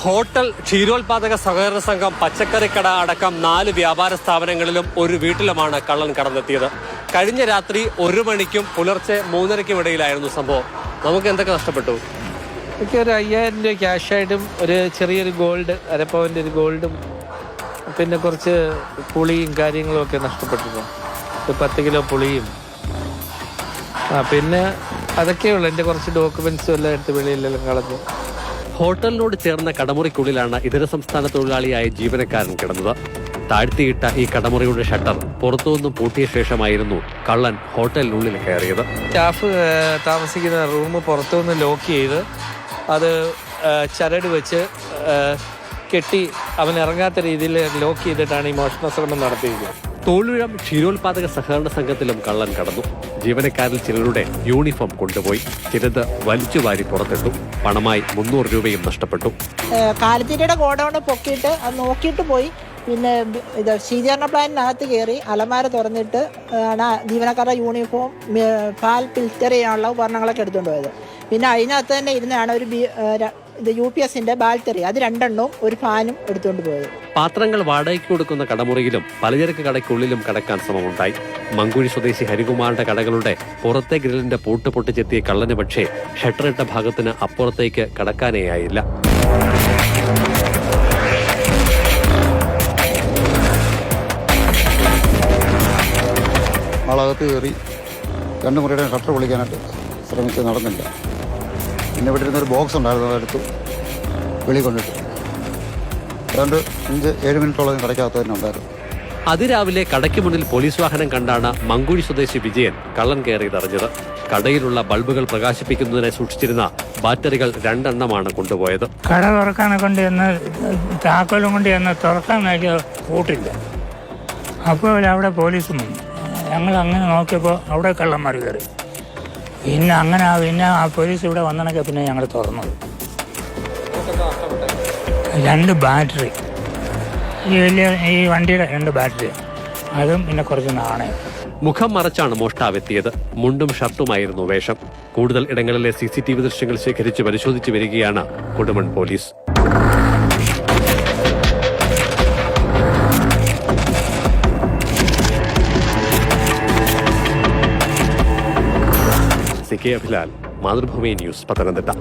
Hotel, ക്ഷീരോത്പാദക സഹകരണ സംഘം, പച്ചക്കറിക്കട അടക്കം 4 വ്യാപാര സ്ഥാപനങ്ങളിലും ഒരു വീട്ടിലുമാണ് കള്ളൻ കടന്നെത്തിയത്. കഴിഞ്ഞ രാത്രി 1 മണിക്കും പുലർച്ചെ 3:30ക്കും ഇടയിലായിരുന്നു സംഭവം. നമുക്ക് എന്തൊക്കെ നഷ്ടപ്പെട്ടു? എനിക്ക് ഒരു 5000 രൂപ ക്യാഷായിട്ടും ഒരു ചെറിയൊരു ഗോൾഡ്, അരപ്പവൻ്റെ ഒരു ഗോൾഡും, പിന്നെ കുറച്ച് പുളിയും കാര്യങ്ങളും ഒക്കെ നഷ്ടപ്പെട്ടിരുന്നു. ഒരു 10 കിലോ പുളിയും, പിന്നെ അതൊക്കെയുള്ളൂ. എൻ്റെ കുറച്ച് ഡോക്യുമെന്റ്സും എല്ലാം എടുത്ത് വെളിയിലെല്ലാം കളഞ്ഞു. ഹോട്ടലിനോട് ചേർന്ന കടമുറിക്കുള്ളിലാണ് ഇതര സംസ്ഥാന തൊഴിലാളിയായ ജീവനക്കാരൻ കിടന്നത്. താഴ്ത്തിയിട്ട ഈ കടമുറിയുടെ ഷട്ടർ പുറത്തുനിന്നും പൂട്ടിയ ശേഷമായിരുന്നു കള്ളൻ ഹോട്ടലിനുള്ളിൽ കയറിയത്. സ്റ്റാഫ് താമസിക്കുന്ന റൂം പുറത്തുനിന്ന് ലോക്ക് ചെയ്ത് അത് ചരട് വെച്ച് കെട്ടി അവൻ ഇറങ്ങാത്ത രീതിയിൽ ലോക്ക് ചെയ്തിട്ടാണ് ഈ മോഷണ ശ്രമം നടത്തിയത്. തോളുഴം ക്ഷീരോത്പാദക സഹകരണ സംഘത്തിലും കള്ളൻ കടന്നു. ജീവനക്കാരിൽ ചിലരുടെ യൂണിഫോം കൊണ്ടുപോയി, ചിലത് വലിച്ചുവാരി പുറത്തിട്ടു. പണമായി 300 രൂപയും നഷ്ടപ്പെട്ടു. കാലിത്തീറ്റയുടെ ഗോഡൌണ് പൊക്കിയിട്ട് അത് നോക്കിയിട്ട് പോയി. പിന്നെ ഇത് ശീതീകരണ പ്ലാന്റിനകത്ത് കയറി അലമാര തുറന്നിട്ട് ആണ് ജീവനക്കാരുടെ യൂണിഫോം, പാൽ ഫിൽറ്റർ ചെയ്യാനുള്ള ഉപകരണങ്ങളൊക്കെ എടുത്തുകൊണ്ട് പോയത്. പിന്നെ അതിനകത്ത് തന്നെ ഇരുന്നാണ് ഒരു UPSന്റെ ബാറ്ററി, അത് 2 എണ്ണവും ഒരു ഫാനും എടുത്തുകൊണ്ട് പോയത്. പാത്രങ്ങൾ വാടകയ്ക്ക് കൊടുക്കുന്ന കടമുറിയിലും പലചരക്ക് കടയ്ക്കുള്ളിലും കടക്കാൻ ശ്രമമുണ്ടായി. മങ്കുഴി സ്വദേശി ഹരികുമാറിന്റെ കടകളുടെ പുറത്തെ ഗ്രില്ലിന്റെ പൂട്ട് പൊട്ടിച്ചെത്തിയ കള്ളന് പക്ഷേ ഷട്ടറിട്ട ഭാഗത്തിന് അപ്പുറത്തേക്ക് കടക്കാനേയായില്ല. ആളകത്ത് കയറി 2 മുറിയുടെ ഷട്ടർ പൊളിക്കാനായിട്ട് ശ്രമിച്ചത് നടന്നില്ല. പിന്നെ ഇവിടെ ഇരുന്നൊരു ബോക്സ് ഉണ്ടായിരുന്നു, അതെടുത്തു വെളി കൊണ്ടിട്ട് ഏതാണ്ട് 5-7 മിനിറ്റോളം കടയ്ക്കകത്ത് തന്നെ ഉണ്ടായിരുന്നു. അതിരാവിലെ കടയ്ക്ക് മുന്നിൽ പോലീസ് വാഹനം കണ്ടാണ് മങ്കുഴി സ്വദേശി വിജയൻ കള്ളൻ കയറിയതറിഞ്ഞത്. കടയിലുള്ള ബൾബുകൾ പ്രകാശിപ്പിക്കുന്നതിനായി സൂക്ഷിച്ചിരുന്ന ബാറ്ററികൾ 2 എണ്ണമാണ് കൊണ്ടുപോയത്. കട തുറക്കാനെ കൊണ്ട് ചെന്ന് താക്കോലും കൊണ്ട് ചെന്ന് തുറക്കാൻ നോക്കിയ കൂട്ടില്ല. അപ്പോൾ അവിടെ പോലീസും വന്നു. ഞങ്ങൾ അങ്ങനെ നോക്കിയപ്പോൾ അവിടെ കള്ളന്മാർ കയറി. പിന്നെ ആ പോലീസ് ഇവിടെ വന്നണക്കെ പിന്നെ ഞങ്ങൾ തുറന്നത്. 2 ബാറ്ററി, ഈ വണ്ടിയുടെ 2 ബാറ്ററി, അതും പിന്നെ കുറച്ച് നാണയം. മുഖം മറച്ചാണ് മോഷ്ടാവെത്തിയത്. മുണ്ടും ഷർട്ടുമായിരുന്നു വേഷം. കൂടുതൽ ഇടങ്ങളിലെ CCTV ദൃശ്യങ്ങൾ ശേഖരിച്ച് പരിശോധിച്ചു വരികയാണ് Kodumon police. CK Abhilal, Mathrubhumi news, Pathanamthitta.